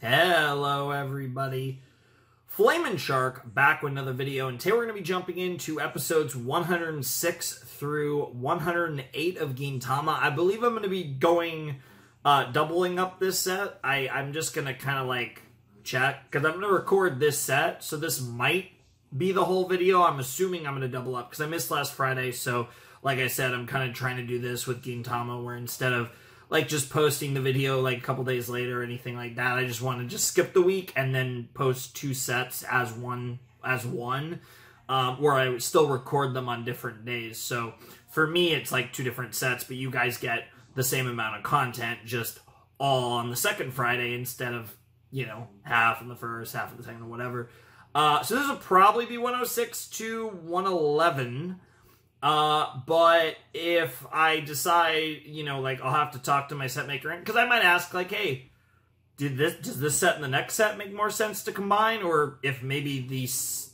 Hello everybody, Flamin' Shark back with another video, and today we're going to be jumping into episodes 106 through 108 of Gintama. I believe I'm going to be going, doubling up this set. I'm just going to kind of like check, because I'm going to record this set, so this might be the whole video. I'm assuming I'm going to double up, because I missed last Friday, so like I said, I'm kind of trying to do this with Gintama, where instead of like just posting the video like a couple days later or anything like that, I just want to just skip the week and then post two sets as one, where I would still record them on different days. So for me, it's like two different sets, but you guys get the same amount of content, just all on the second Friday instead of, you know, half on the first, half of the second, or whatever. So this will probably be 106 to 111. But if I decide, you know, like, I'll have to talk to my set maker, because I might ask, like, hey, does this set and the next set make more sense to combine? Or if maybe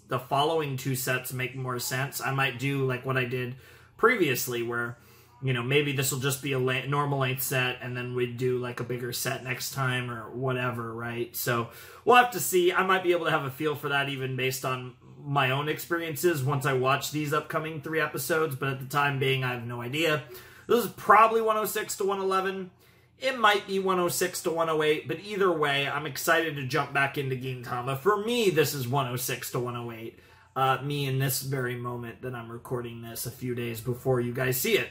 the following two sets make more sense, I might do like what I did previously, where, you know, maybe this will just be a normal length set, and then we'd do like a bigger set next time or whatever, right? So we'll have to see. I might be able to have a feel for that even based on my own experiences once I watch these upcoming 3 episodes, but at the time being, I have no idea. This is probably 106 to 111. It might be 106 to 108, but either way, I'm excited to jump back into Gintama. For me, this is 106 to 108. Me in this very moment that I'm recording this a few days before you guys see it.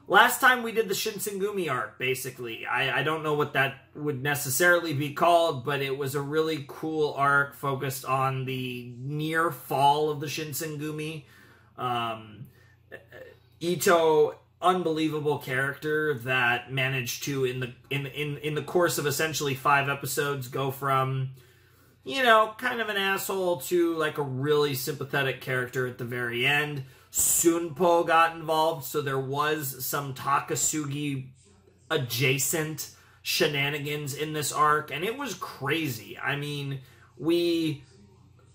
Last time we did the Shinsengumi arc, basically. I don't know what that would necessarily be called, but it was a really cool arc focused on the near fall of the Shinsengumi. Ito, unbelievable character that managed to, in the course of essentially 5 episodes, go from, you know, kind of an asshole to like a really sympathetic character at the very end. Sunpo got involved, so there was some Takasugi adjacent shenanigans in this arc, and it was crazy. I mean, we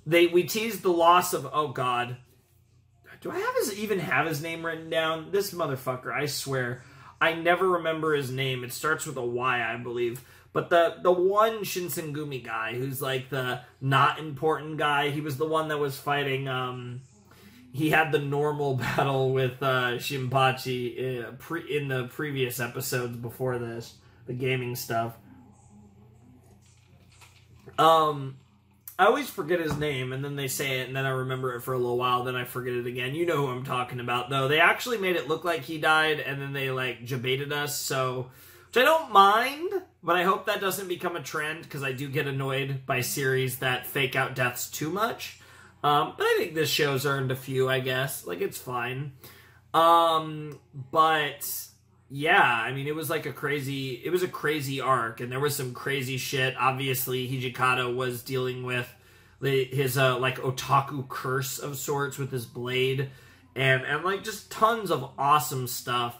teased the loss of, oh god, do I even have his name written down? This motherfucker, I swear, I never remember his name. It starts with a Y, I believe. But the one Shinsengumi guy who's like the not important guy, he was the one that was fighting, he had the normal battle with Shinpachi in the previous episodes before this, the gaming stuff. I always forget his name, and then they say it, and then I remember it for a little while, then I forget it again. You know who I'm talking about, though. They actually made it look like he died, and then they, like, jebaited us, so... Which I don't mind, but I hope that doesn't become a trend, because I do get annoyed by series that fake out deaths too much. But I think this show's earned a few, I guess. Like, it's fine. But, yeah, I mean, it was like a crazy arc, and there was some crazy shit. Obviously, Hijikata was dealing with his, like, otaku curse of sorts with his blade, and like, just tons of awesome stuff.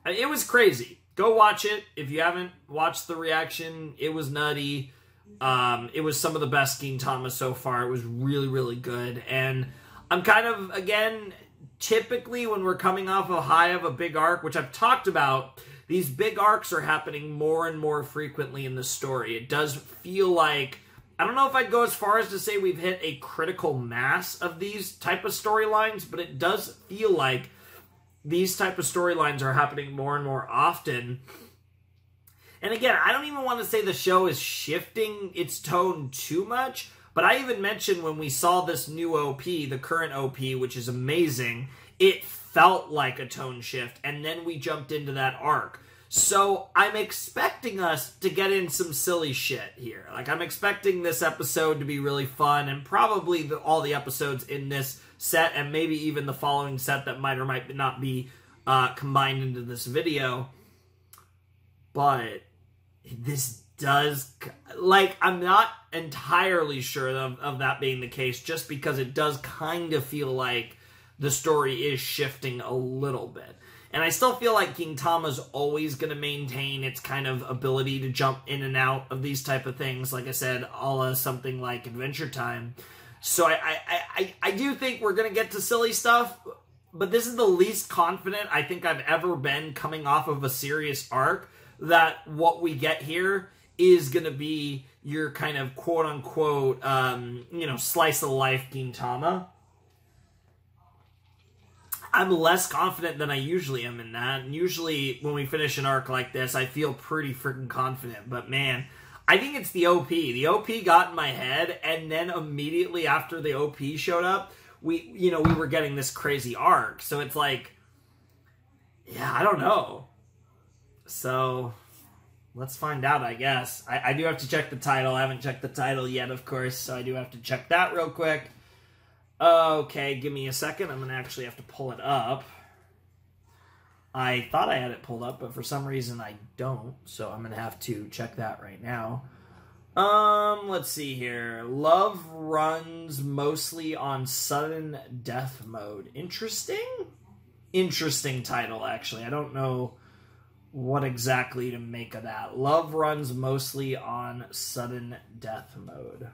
It was crazy. Go watch it. If you haven't watched the reaction, it was nutty. It was some of the best Gintama so far. It was really, really good. And I'm kind of, again, typically when we're coming off a high of a big arc, which I've talked about, these big arcs are happening more and more frequently in the story. It does feel like, I don't know if I'd go as far as to say we've hit a critical mass of these type of storylines, but it does feel like these type of storylines are happening more and more often. And again, I don't even want to say the show is shifting its tone too much, but I even mentioned when we saw this new OP, the current OP, which is amazing, it felt like a tone shift, and then we jumped into that arc. So I'm expecting us to get in some silly shit here. Like, I'm expecting this episode to be really fun, and probably all the episodes in this set, and maybe even the following set that might or might not be combined into this video. But this does, like, I'm not entirely sure of that being the case, just because it does kind of feel like the story is shifting a little bit. And I still feel like Gintama's always going to maintain its kind of ability to jump in and out of these type of things, like I said, a la something like Adventure Time. So I do think we're going to get to silly stuff, but this is the least confident I think I've ever been coming off of a serious arc. that what we get here is going to be your kind of quote-unquote, slice of life Gintama. I'm less confident than I usually am in that. And usually when we finish an arc like this, I feel pretty freaking confident. But man, I think it's the OP. The OP got in my head, and then immediately after the OP showed up, we were getting this crazy arc. So it's like, yeah, I don't know. So let's find out, I guess. I do have to check the title. I haven't checked the title yet, of course, so I do have to check that real quick. Okay, give me a second. I'm going to actually have to pull it up. I thought I had it pulled up, but for some reason I don't, so I'm going to have to check that right now. Let's see here. Love runs mostly on sudden death mode. Interesting? Interesting title, actually. I don't know what exactly to make of that. Love runs mostly on sudden death mode.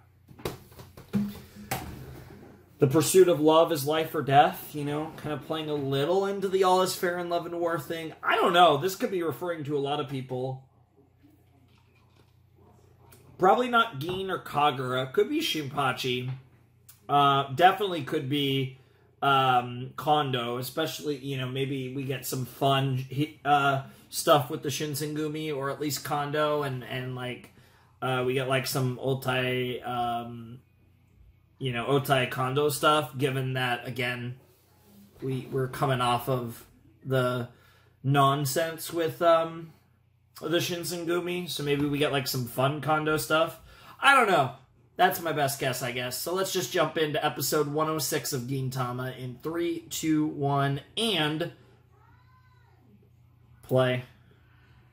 The pursuit of love is life or death, kind of playing a little into the all is fair in love and war thing. I don't know. This could be referring to a lot of people. Probably not Gin or Kagura. Could be Shinpachi. Definitely could be Kondo, especially, maybe we get some fun stuff with the Shinsengumi, or at least Kondo, and we get like some Otai, Otai Kondo stuff, given that, again, we're coming off of the nonsense with the Shinsengumi, so maybe we get like some fun Kondo stuff. I don't know. That's my best guess, I guess. So let's just jump into episode 106 of Gintama in 3, 2, 1, and play.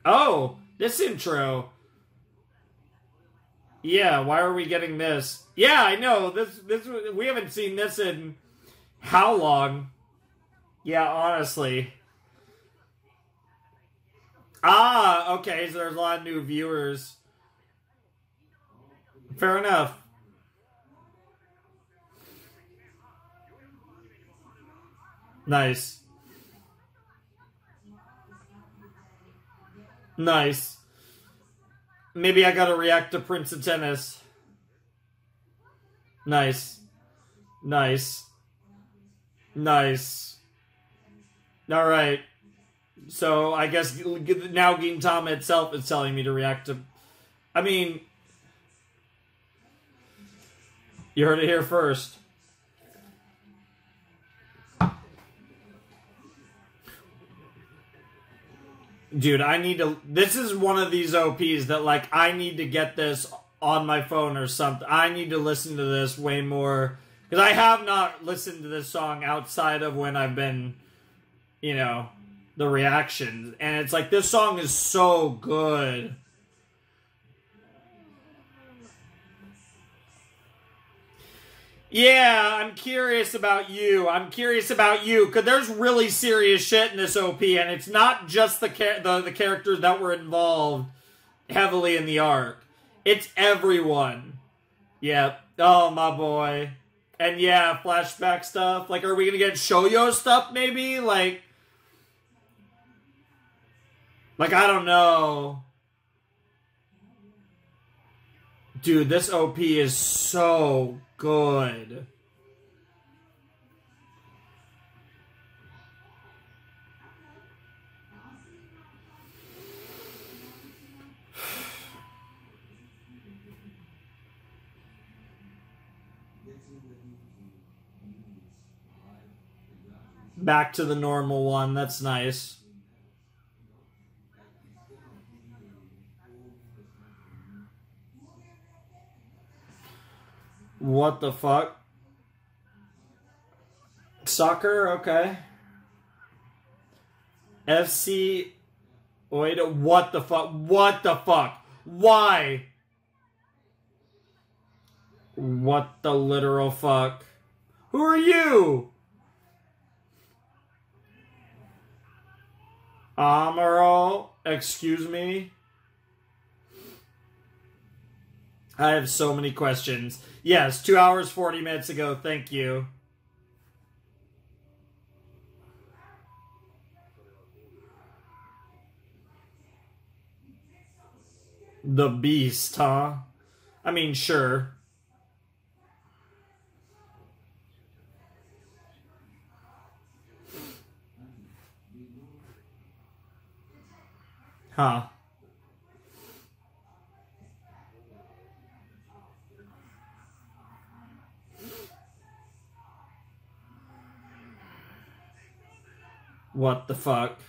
Oh, this intro. Yeah, why are we getting this? Yeah, I know. This we haven't seen this in how long? Yeah, honestly. Ah, okay, so there's a lot of new viewers. Fair enough. Nice. Nice. Maybe I gotta react to Prince of Tennis. Nice. Nice. Nice. Alright. So, I guess now Gintama itself is telling me to react to... I mean... You heard it here first. Dude, I need to... This is one of these OPs that, like, I need to get this on my phone or something. I need to listen to this way more. Because I have not listened to this song outside of when I've been, the reactions. And it's like, this song is so good. Yeah, I'm curious about you. Because there's really serious shit in this OP, and it's not just the characters that were involved heavily in the arc. It's everyone. Yep. Oh, my boy. And yeah, flashback stuff. Like, are we going to get shoujo stuff, maybe? Like, I don't know. Dude, this OP is so good. Back to the normal one. That's nice. What the fuck? Soccer? Okay. FC Oida? What the fuck? What the fuck? Why? What the literal fuck? Who are you? Amaro? Excuse me? I have so many questions. Yes, 2 hours, 40 minutes ago. Thank you. The Beast, huh? I mean, sure. Huh. What the fuck?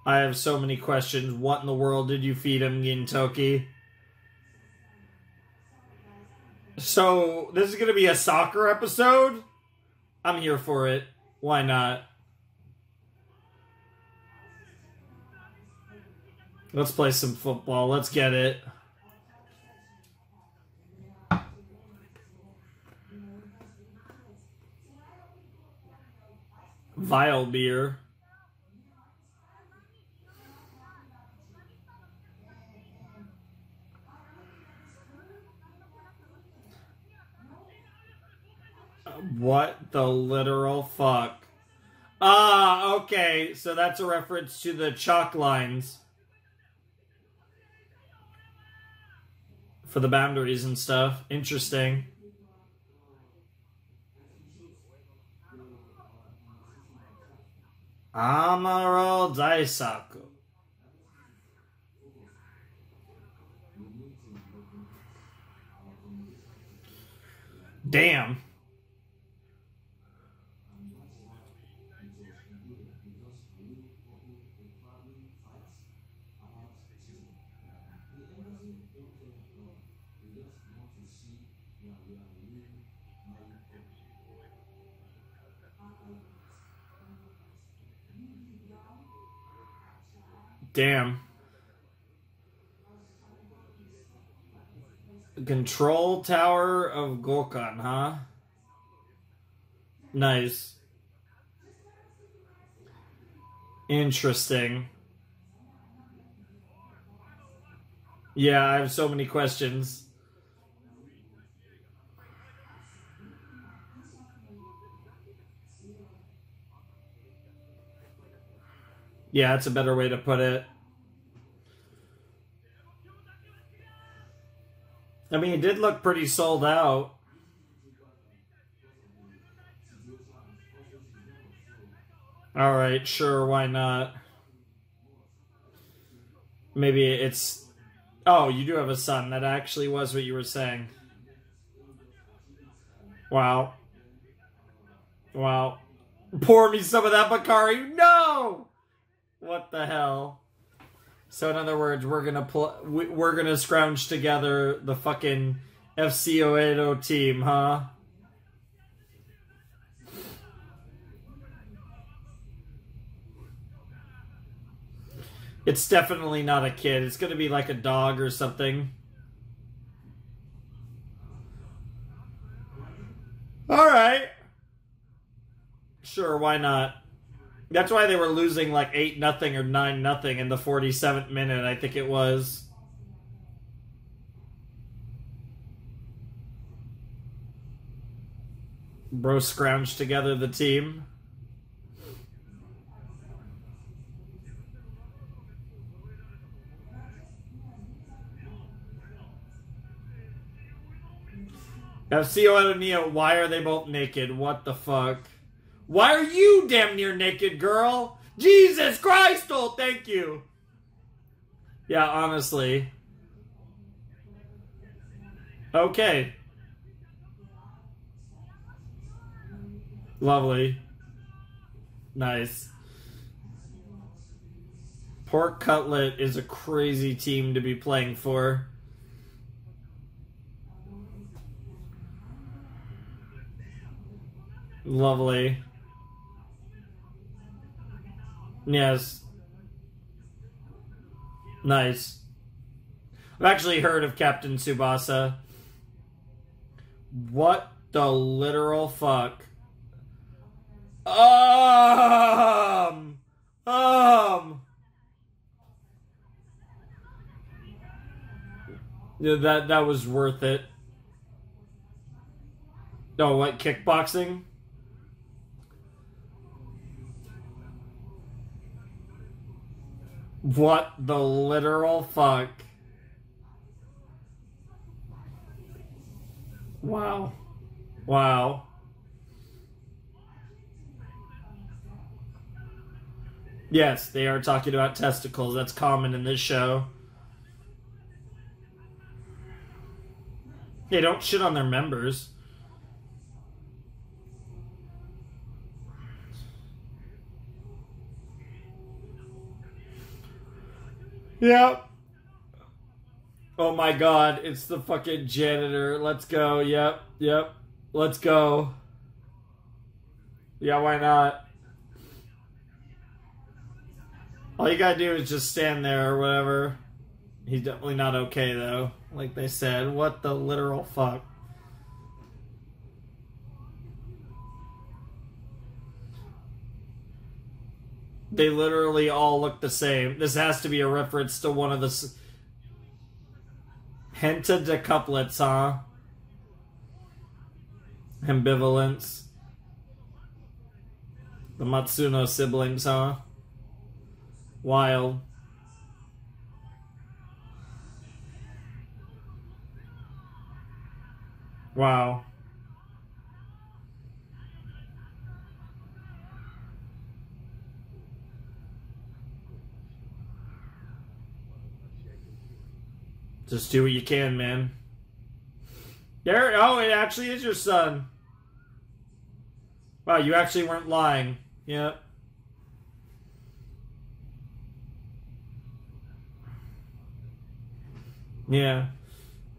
I have so many questions. What in the world did you feed him, Gintoki? So, this is gonna be a soccer episode? I'm here for it. Why not? Let's play some football. Let's get it. Vile beer. What the literal fuck? Ah, okay. So that's a reference to the chalk lines. For the boundaries and stuff. Interesting. Amaro Daisaku. Damn. Damn. Control Tower of Gokan, huh? Nice. Interesting. Yeah, I have so many questions. Yeah, that's a better way to put it. I mean, it did look pretty sold out. Alright, sure, why not? Maybe it's... Oh, you do have a son. That actually was what you were saying. Wow. Wow. Pour me some of that Bakari. No! What the hell? So in other words, we're gonna scrounge together the fucking FC Oedo team, huh? It's definitely not a kid. It's gonna be like a dog or something. Alright. Sure, why not? That's why they were losing like 8-0 or 9-0 in the 47th minute, I think it was. Bro scrounged together the team. FC Oedo, why are they both naked? What the fuck? Why are you damn near naked, girl? Jesus Christ! Oh, thank you. Yeah, honestly. Okay. Lovely. Nice. Pork Cutlet is a crazy team to be playing for. Lovely. Yes. Nice. I've actually heard of Captain Tsubasa. What the literal fuck? Yeah, that was worth it. Oh, what, kickboxing? What the literal fuck? Wow. Wow. Yes, they are talking about testicles. That's common in this show. They don't shit on their members. Yep. Oh my god, it's the fucking janitor. Let's go. Yep, yep. Let's go. Yeah, why not? All you gotta do is just stand there or whatever. He's definitely not okay though. Like they said, what the literal fuck? They literally all look the same. This has to be a reference to one of the Henta decouplets, huh? Ambivalence. The Matsuno siblings, huh? Wild. Wow. Just do what you can, man. There. Oh, it actually is your son. Wow, you actually weren't lying. Yep. Yeah.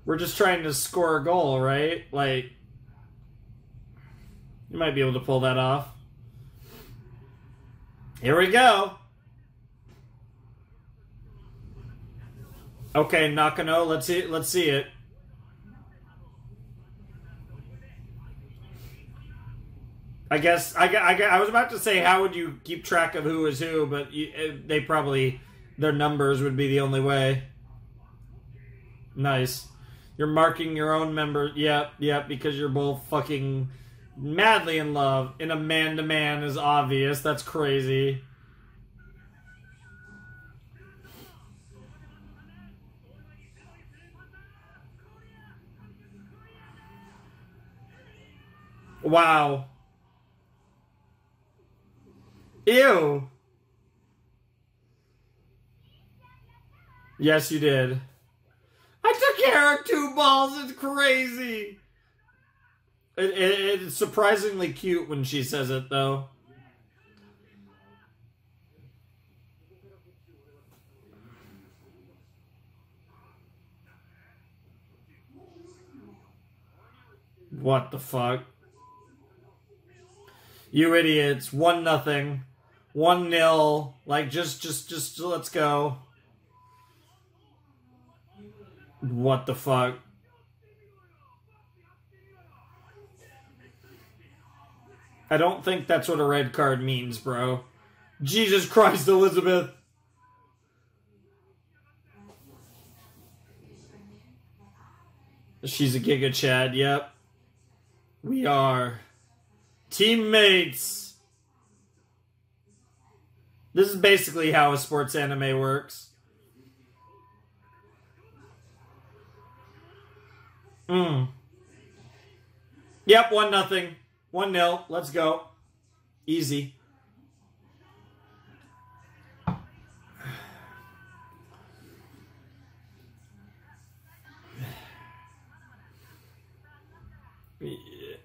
We're just trying to score a goal, right? Like, you might be able to pull that off. Here we go. Okay, Nakano, let's see it. Let's see it. I guess I was about to say how would you keep track of who is who, but they probably their numbers would be the only way. Nice. You're marking your own member. Yep, yep, because you're both fucking madly in love. In a man-to-man is obvious. That's crazy. Wow. Ew. Yes, you did. I took care of 2 balls. It's crazy. It's surprisingly cute when she says it, though. What the fuck? You idiots. 1-0. 1-0. Like, just let's go. What the fuck? I don't think that's what a red card means, bro. Jesus Christ, Elizabeth. She's a Giga Chad, yep. We are teammates. This is basically how a sports anime works. Yep, 1-0. 1-0. Let's go. Easy.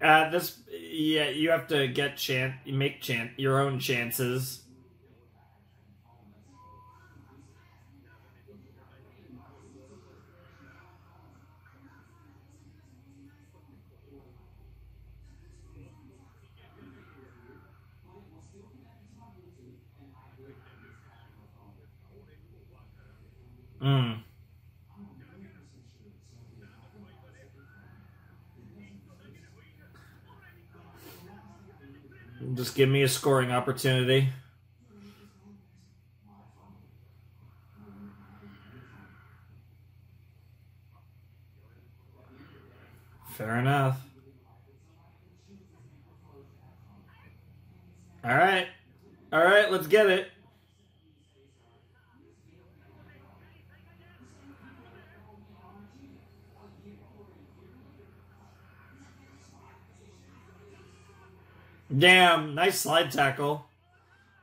Yeah, you have to make your own chances. Just give me a scoring opportunity. Fair enough. All right. All right, let's get it. Damn, nice slide tackle.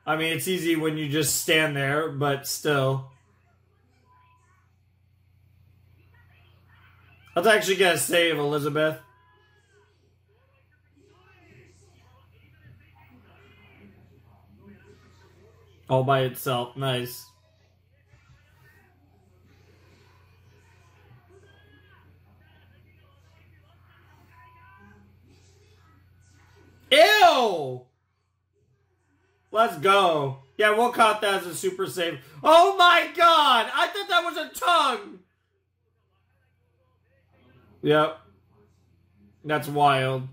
I mean, it's easy when you just stand there, but still. That's actually gonna save Elizabeth. All by itself. Nice. Ew! Let's go. Yeah, we'll count that as a super save. Oh my god! I thought that was a tongue! Yep. That's wild.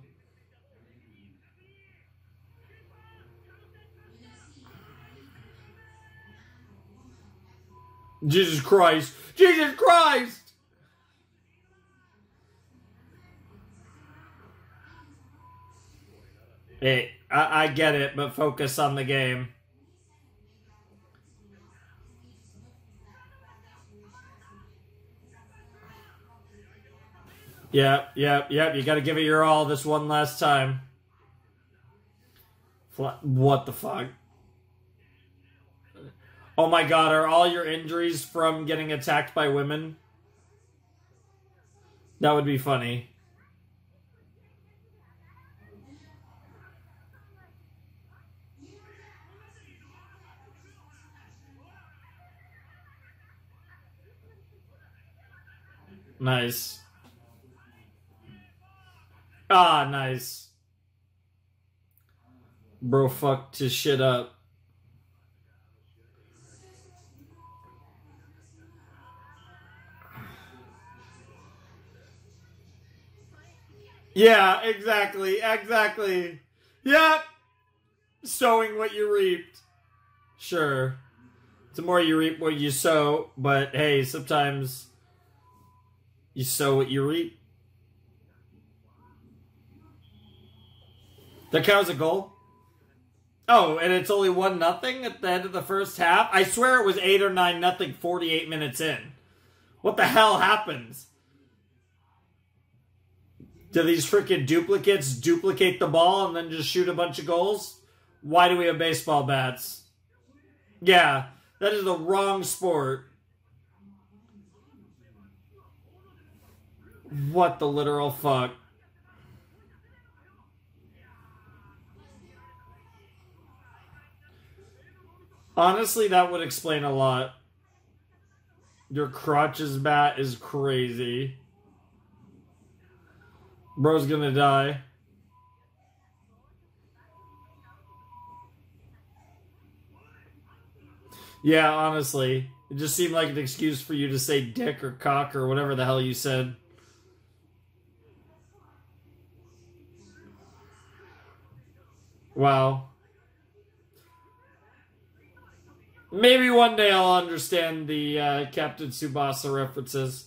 Jesus Christ. Jesus Christ! Hey, I get it, but focus on the game. Yep. You gotta give it your all this one last time. What the fuck? Oh my god, are all your injuries from getting attacked by women? That would be funny. Nice. Ah, nice. Bro fucked his shit up. Yeah, exactly. Yep. Sowing what you reaped. Sure. The more you reap what you sow, but hey, sometimes you sow what you reap. That counts a goal? Oh, and it's only 1-0 at the end of the first half? I swear it was 8 or 9-0 48 minutes in. What the hell happens? Do these freaking duplicates duplicate the ball and then just shoot a bunch of goals? Why do we have baseball bats? Yeah, that is the wrong sport. What the literal fuck? Honestly, that would explain a lot. Your crotch's bat is crazy. Bro's gonna die. Yeah, honestly. It just seemed like an excuse for you to say dick or cock or whatever the hell you said. Wow. Maybe one day I'll understand the Captain Tsubasa references.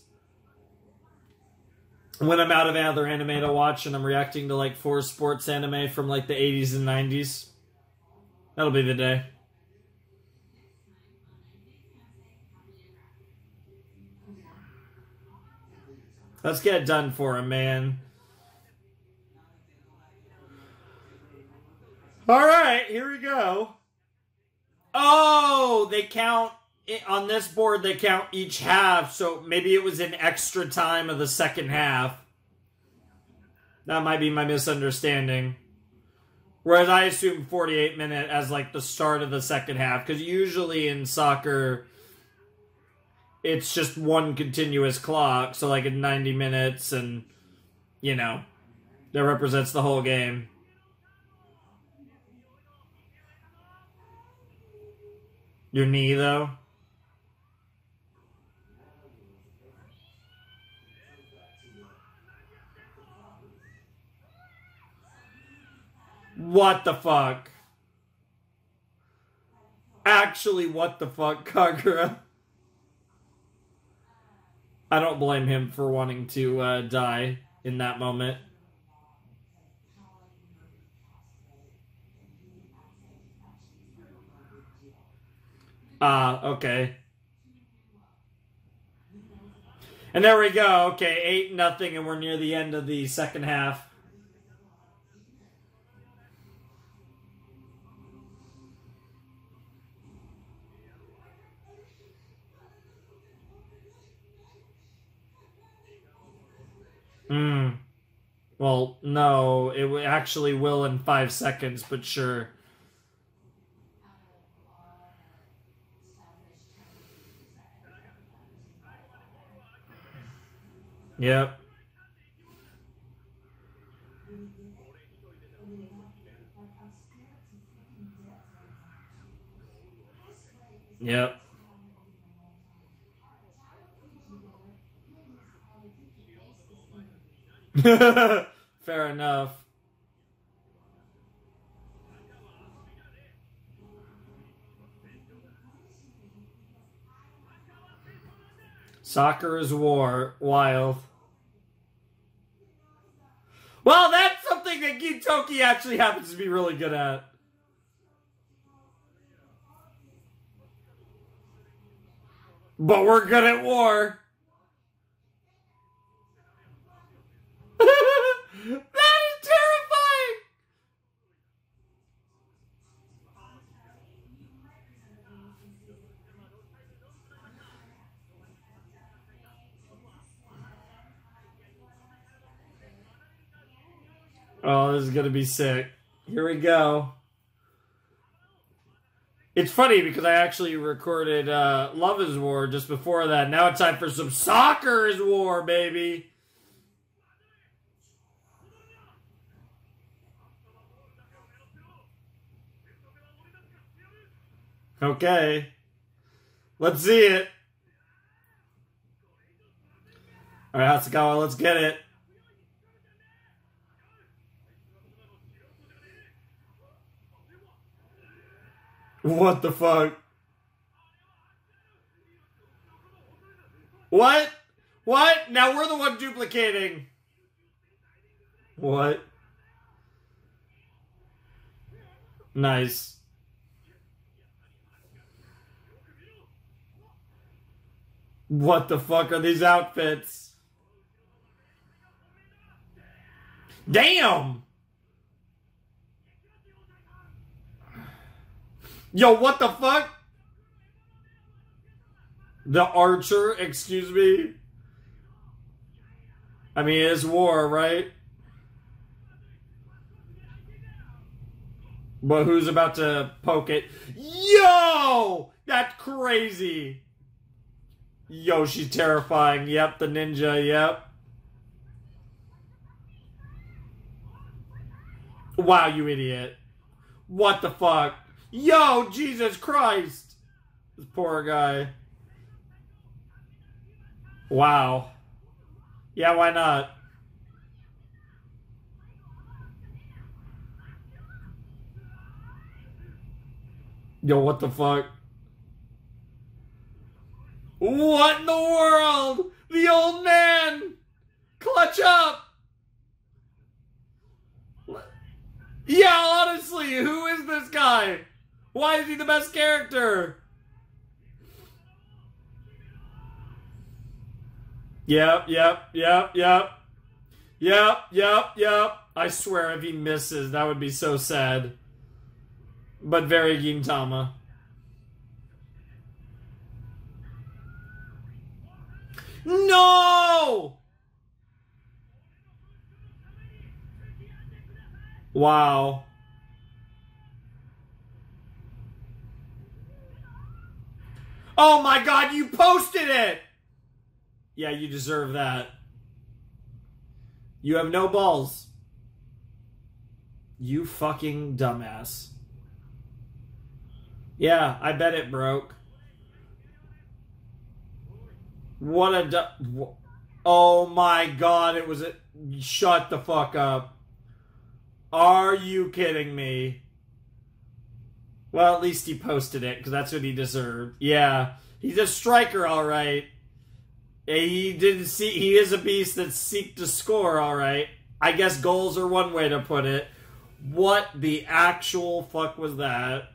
When I'm out of other anime to watch and I'm reacting to like 4 sports anime from like the 80s and 90s. That'll be the day. Let's get it done for him, man. Alright, here we go. Oh, they count, on this board, they count each half, so maybe it was in extra time of the second half. That might be my misunderstanding. Whereas I assume 48 minute as like the start of the second half, because usually in soccer, it's just one continuous clock, so like in 90 minutes, and, you know, that represents the whole game. Your knee, though? What the fuck? Actually, what the fuck, Kagura? I don't blame him for wanting to die in that moment. Ah, okay. And there we go. Okay, 8-0, and we're near the end of the second half. Hmm. Well, no, it actually will in 5 seconds, but sure. Yep. Yep. Fair enough. Soccer is war. Wild. Well, that's something that Gintoki actually happens to be really good at. But we're good at war. That is terrifying! Oh, this is gonna be sick. Here we go. It's funny because I actually recorded Love is War just before that. Now it's time for some Soccer is War, baby. Okay. Let's see it. Alright, Hatsukawa, let's get it. What the fuck? What? What? Now we're the one duplicating. What? Nice. What the fuck are these outfits? Damn! Yo, what the fuck? The archer, excuse me? I mean, it's war, right? But who's about to poke it? Yo! That's crazy! Yo, she's terrifying. Yep, the ninja, yep. Wow, you idiot. What the fuck? Yo, Jesus Christ! This poor guy. Wow. Yeah, why not? Yo, what the fuck? What in the world? The old man! Clutch up! Yeah, honestly, who is this guy? Why is he the best character? Yep. I swear if he misses, that would be so sad. But very Gintama. No! Wow. Oh my god, you posted it! Yeah, you deserve that. You have no balls. You fucking dumbass. Yeah, I bet it broke. What a oh my god, it was a... Shut the fuck up. Are you kidding me? Well, at least he posted it, because that's what he deserved. Yeah, he's a striker, alright. He is a beast that seeks to score, alright. I guess goals are one way to put it. What the actual fuck was that?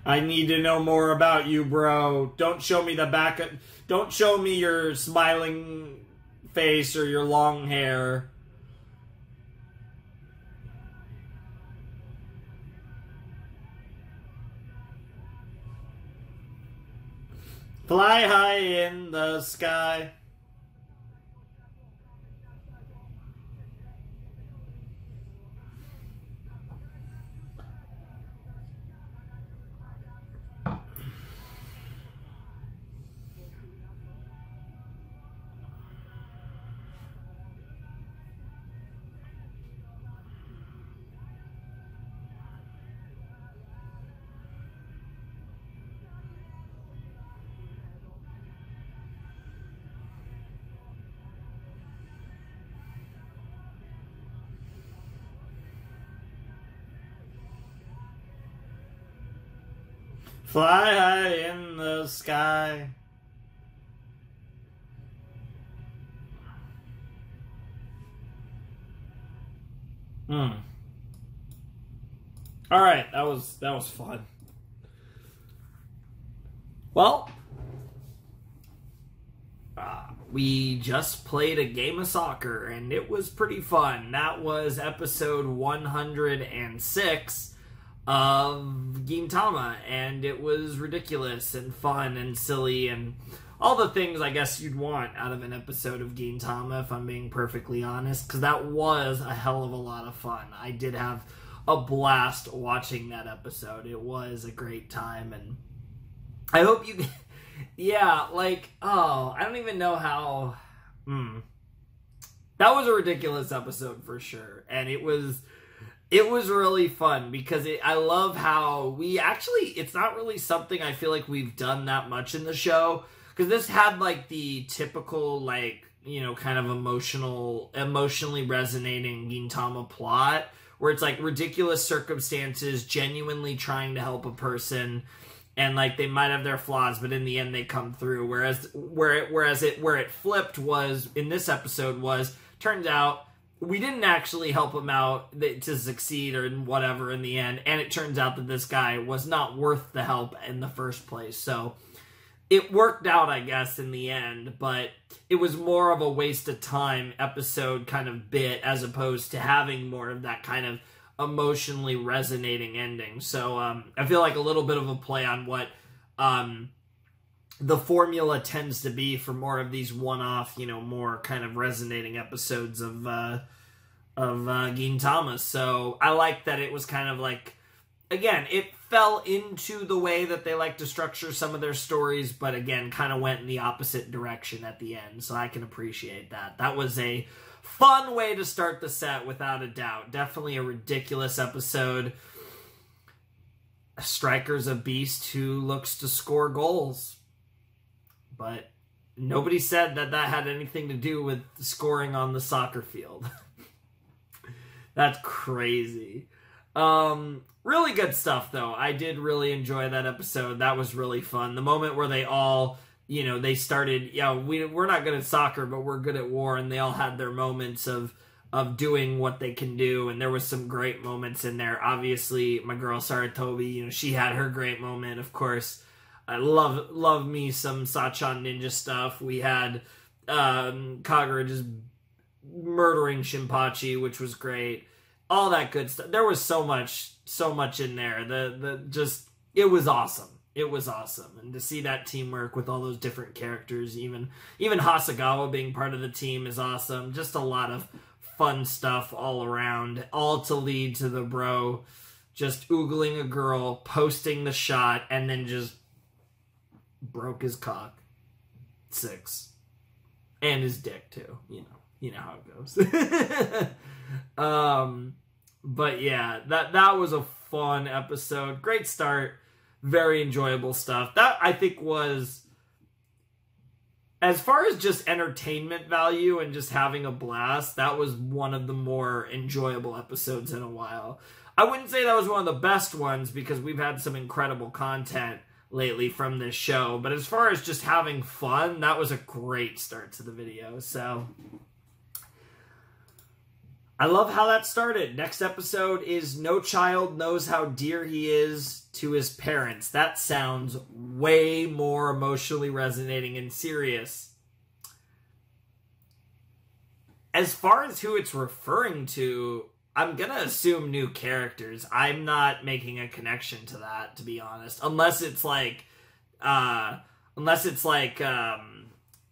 I need to know more about you, bro. Don't show me the back of... Don't show me your smiling face or your long hair. Fly high in the sky. Fly high in the sky. All right, that was fun. Well, we just played a game of soccer, and it was pretty fun. That was episode 106 of Gintama, and it was ridiculous and fun and silly and all the things I guess you'd want out of an episode of Gintama, if I'm being perfectly honest, because that was a hell of a lot of fun. I did have a blast watching that episode. It was a great time, and I hope you... Yeah, like, oh, I don't even know how... That was a ridiculous episode for sure, and it was really fun because I love how we actually... It's not really something I feel like we've done that much in the show, because this had, like, the typical, like, you know, kind of emotionally resonating Gintama plot, where it's, like, ridiculous circumstances, genuinely trying to help a person, and, like, they might have their flaws, but in the end they come through. Where it flipped was, in this episode, was, turns out, we didn't actually help him out to succeed or whatever in the end, and it turns out that this guy was not worth the help in the first place, so... It worked out, I guess, in the end, but it was more of a waste of time episode kind of bit as opposed to having more of that kind of emotionally resonating ending. So I feel like a little bit of a play on what the formula tends to be for more of these one-off, you know, more kind of resonating episodes of Gintama. So I like that it was kind of like, again, it fell into the way that they like to structure some of their stories, but again, kind of went in the opposite direction at the end, so I can appreciate that. That was a fun way to start the set, without a doubt. Definitely a ridiculous episode. A striker's a beast who looks to score goals, but nobody said that that had anything to do with scoring on the soccer field. That's crazy. Really good stuff, though. I did really enjoy that episode. That was really fun. The moment where they all, you know, they started, yeah, we're not good at soccer, but we're good at war, and they all had their moments of doing what they can do, and there was some great moments in there. Obviously, my girl Saratobi, you know, she had her great moment, of course. I love me some Sachan Ninja stuff. We had Kagura just murdering Shinpachi, which was great. All that good stuff. There was so much in there. It was awesome. It was awesome. And to see that teamwork with all those different characters, even Hasagawa being part of the team is awesome. Just a lot of fun stuff all around. All to lead to the bro just oogling a girl, posting the shot, and then just broke his cock. 6. And his dick too. You know how it goes. But yeah, that was a fun episode. Great start. Very enjoyable stuff. That, I think, was, as far as just entertainment value and just having a blast, that was one of the more enjoyable episodes in a while. I wouldn't say that was one of the best ones, because we've had some incredible content lately from this show, but as far as just having fun, that was a great start to the video, so... I love how that started. Next episode is No Child Knows How Dear He Is to His Parents. That sounds way more emotionally resonating and serious. As far as who it's referring to, I'm going to assume new characters. I'm not making a connection to that, to be honest. Unless it's like, Unless it's like,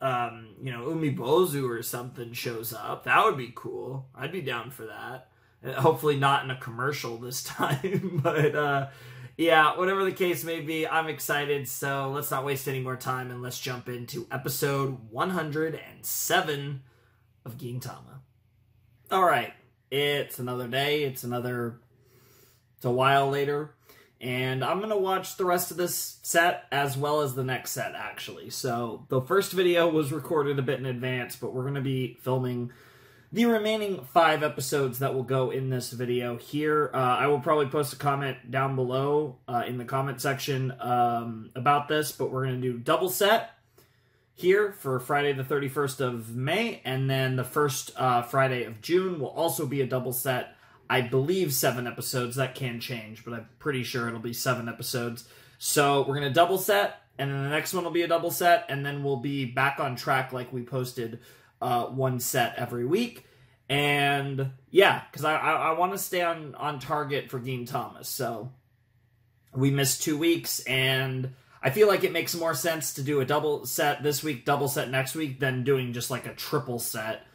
Umibozu or something shows up. That would be cool. I'd be down for that. Hopefully not in a commercial this time. But, yeah, whatever the case may be, I'm excited. So let's not waste any more time and let's jump into episode 107 of Gintama. All right. It's another day. It's a while later. And I'm going to watch the rest of this set as well as the next set, actually. So the first video was recorded a bit in advance, but we're going to be filming the remaining 5 episodes that will go in this video here. I will probably post a comment down below in the comment section about this, but we're going to do double set here for Friday the 31st of May, and then the first Friday of June will also be a double set. I believe 7 episodes. That can change, but I'm pretty sure it'll be 7 episodes. So we're going to double set, and then the next one will be a double set, and then we'll be back on track like we posted one set every week. And yeah, because I want to stay on target for Gintama. So we missed 2 weeks, and I feel like it makes more sense to do a double set this week, double set next week, than doing just like a triple set.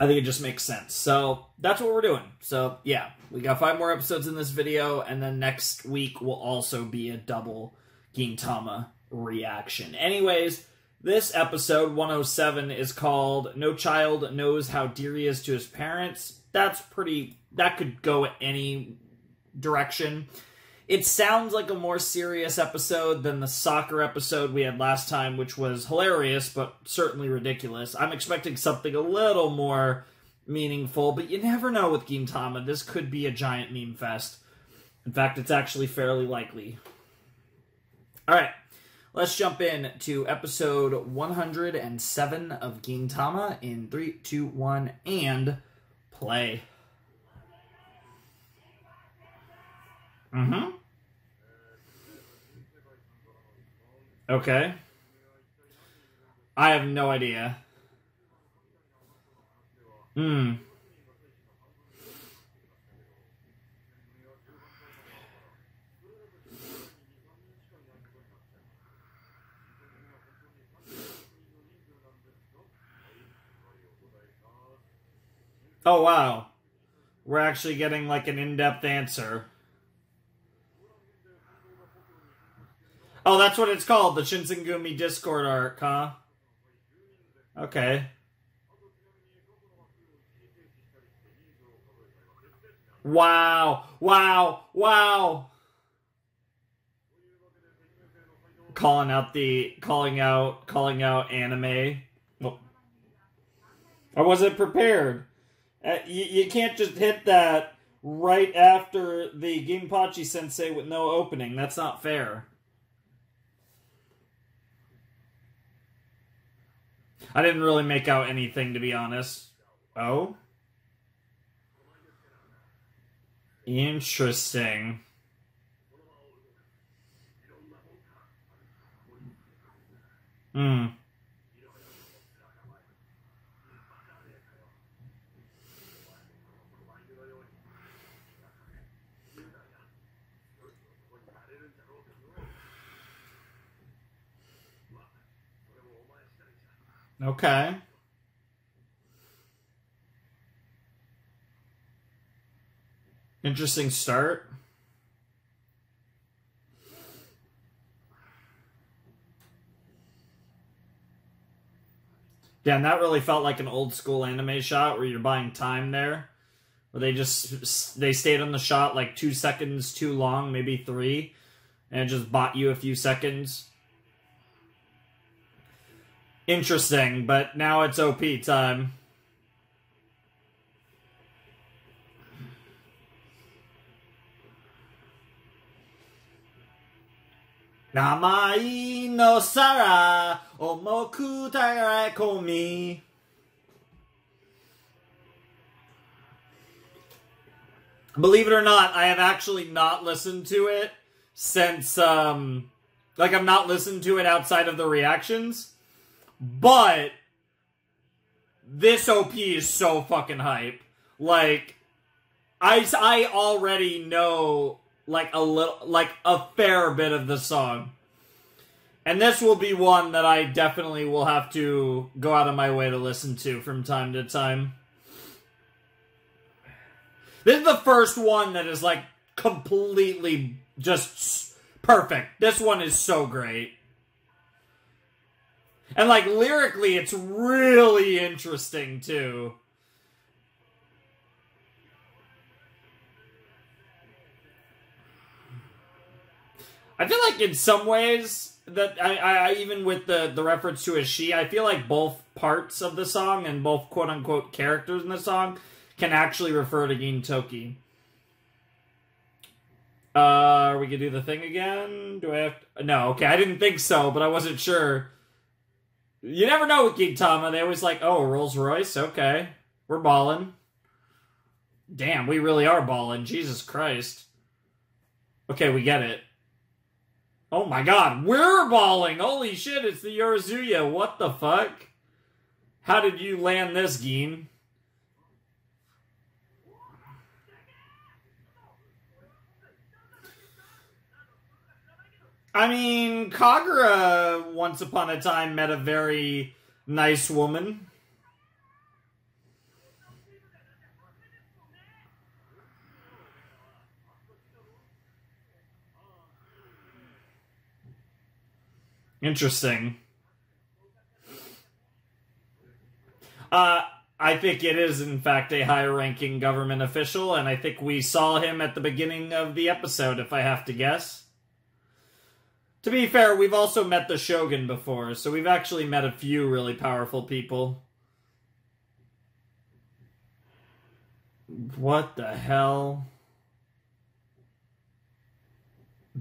I think it just makes sense. So that's what we're doing. So yeah, we got 5 more episodes in this video, and then next week will also be a double Gintama reaction. Anyways, this episode 107 is called No Child Knows How Dear He Is to His Parents. That could go any direction. It sounds like a more serious episode than the soccer episode we had last time, which was hilarious, but certainly ridiculous. I'm expecting something a little more meaningful, but you never know with Gintama. This could be a giant meme fest. In fact, it's actually fairly likely. Alright, let's jump in to episode 107 of Gintama in 3, 2, 1, and play. Okay. I have no idea. Oh, wow. We're actually getting like an in-depth answer. Oh, that's what it's called, the Shinsengumi Discord arc, huh? Okay. Wow. Wow. Wow. Calling out anime. Well, I wasn't prepared. You can't just hit that right after the Ginpachi Sensei with no opening. That's not fair. I didn't really make out anything, to be honest. Oh? Interesting. Okay. Interesting start. Damn, that really felt like an old school anime shot where you're buying time there. Where they stayed on the shot like 2 seconds too long, maybe 3, and it just bought you a few seconds. Interesting, but now it's OP time. Namai no Sara omoku tagarekomi. Believe it or not, I have actually not listened to it since, like, I've not listened to it outside of the reactions. But this OP is so fucking hype. Like, I already know, like a fair bit of the song. And this will be one that I definitely will have to go out of my way to listen to from time to time. This is the first one that is like completely just perfect. This one is so great. And like lyrically, it's really interesting too. I feel like in some ways that I even with the reference to a she, I feel like both parts of the song and both quote unquote characters in the song can actually refer to Gintoki. Are we gonna do the thing again? Do I have to? No, okay, I didn't think so, but I wasn't sure. You never know with Gintama. They always like, oh, Rolls Royce, okay. We're ballin'. Damn, we really are ballin'. Jesus Christ. Okay, we get it. Oh my god, we're balling! Holy shit, it's the Yorizuya. What the fuck? How did you land this, Gin? I mean, Kagura, once upon a time, met a very nice woman. Interesting. I think it is, in fact, a high-ranking government official, and I think we saw him at the beginning of the episode, if I have to guess. To be fair, we've also met the Shogun before, so we've actually met a few really powerful people. What the hell?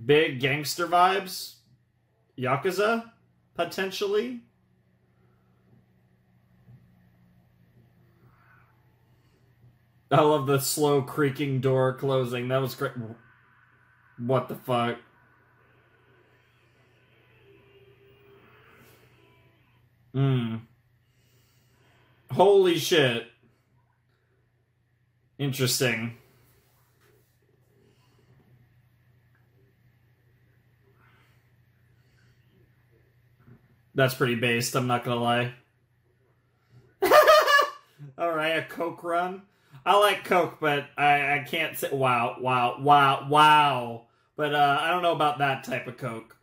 Big gangster vibes? Yakuza? Potentially? I love the slow creaking door closing. That was great. What the fuck? Holy shit. Interesting. That's pretty based, I'm not gonna lie. Alright, a Coke run. I like Coke, but I can't say... Wow. But I don't know about that type of Coke.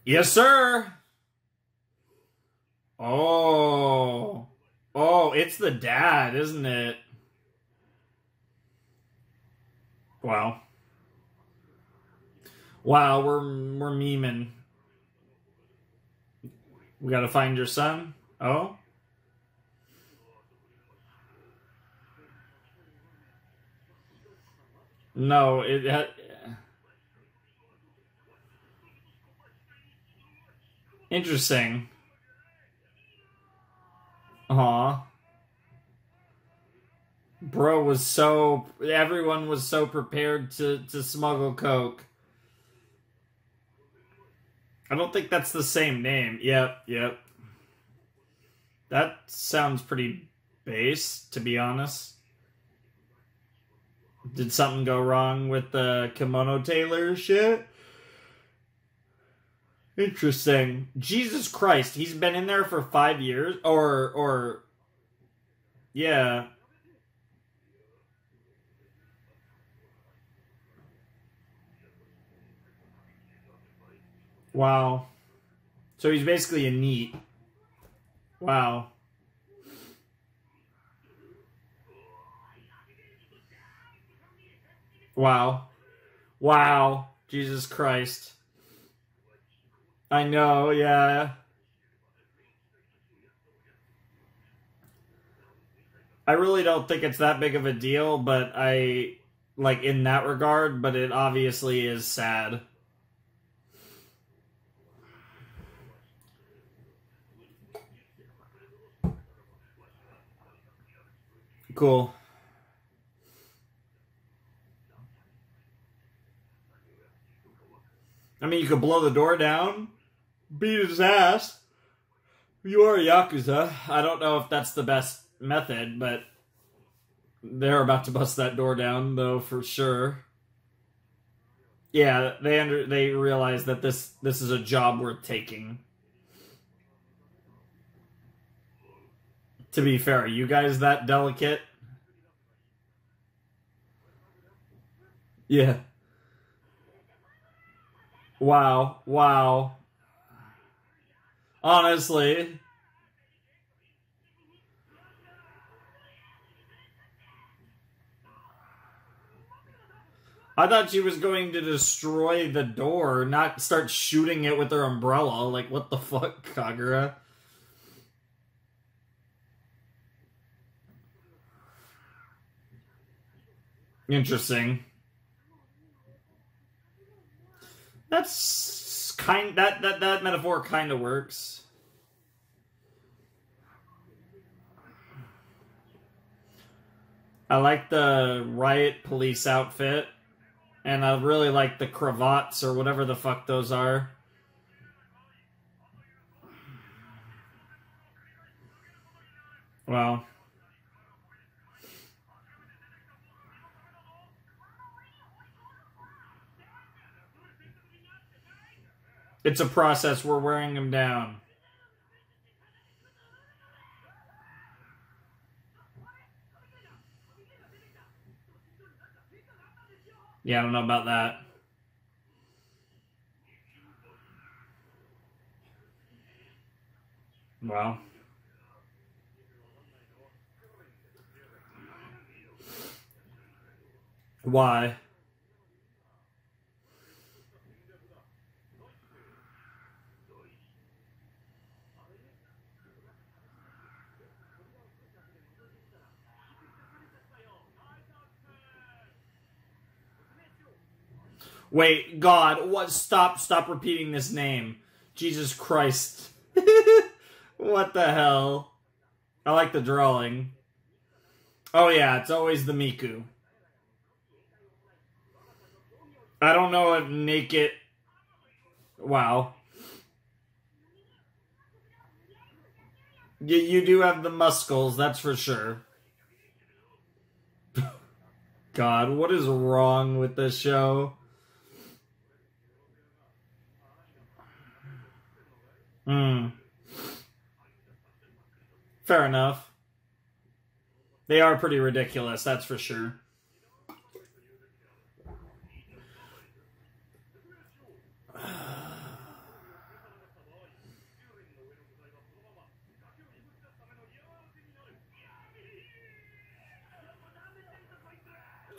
Yes, sir! Oh. Oh, it's the dad, isn't it? Wow. Wow, we're memeing. We gotta find your son? Oh? No, it had... Interesting. Aw. Bro was so... Everyone was so prepared to smuggle Coke. I don't think that's the same name. Yep. That sounds pretty base, to be honest. Did something go wrong with the kimono tailor shit? Interesting. Jesus Christ, he's been in there for 5 years? Or... Yeah. Wow. So he's basically a NEET. Wow. Wow. Wow. Jesus Christ. I know, yeah. I really don't think it's that big of a deal, but like, in that regard, but it obviously is sad. Cool. I mean, you could blow the door down, beat his ass. You are a Yakuza. I don't know if that's the best method, but They're about to bust that door down, though, for sure. Yeah, they realize that this is a job worth taking. To be fair, are you guys that delicate? Yeah. Wow. Wow. Honestly. I thought she was going to destroy the door, not start shooting it with her umbrella. Like, what the fuck, Kagura? Interesting. That's that metaphor kind of works. I like the riot police outfit, and I really like the cravats or whatever the fuck those are. Well, it's a process. We're wearing them down. Yeah, I don't know about that. Well. Why? Wait, God, what? Stop repeating this name. Jesus Christ. What the hell? I like the drawing. Oh yeah, it's always the Miku. I don't know if naked... Wow. You do have the muscles, that's for sure. God, what is wrong with this show? Fair enough. They are pretty ridiculous, that's for sure.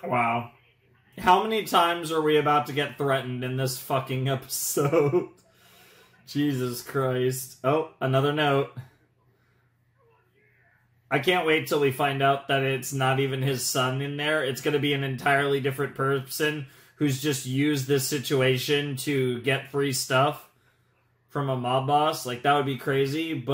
Wow. How many times are we about to get threatened in this fucking episode? Jesus Christ. Oh, another note. I can't wait till we find out that it's not even his son in there. It's going to be an entirely different person who's just used this situation to get free stuff from a mob boss. Like, that would be crazy, but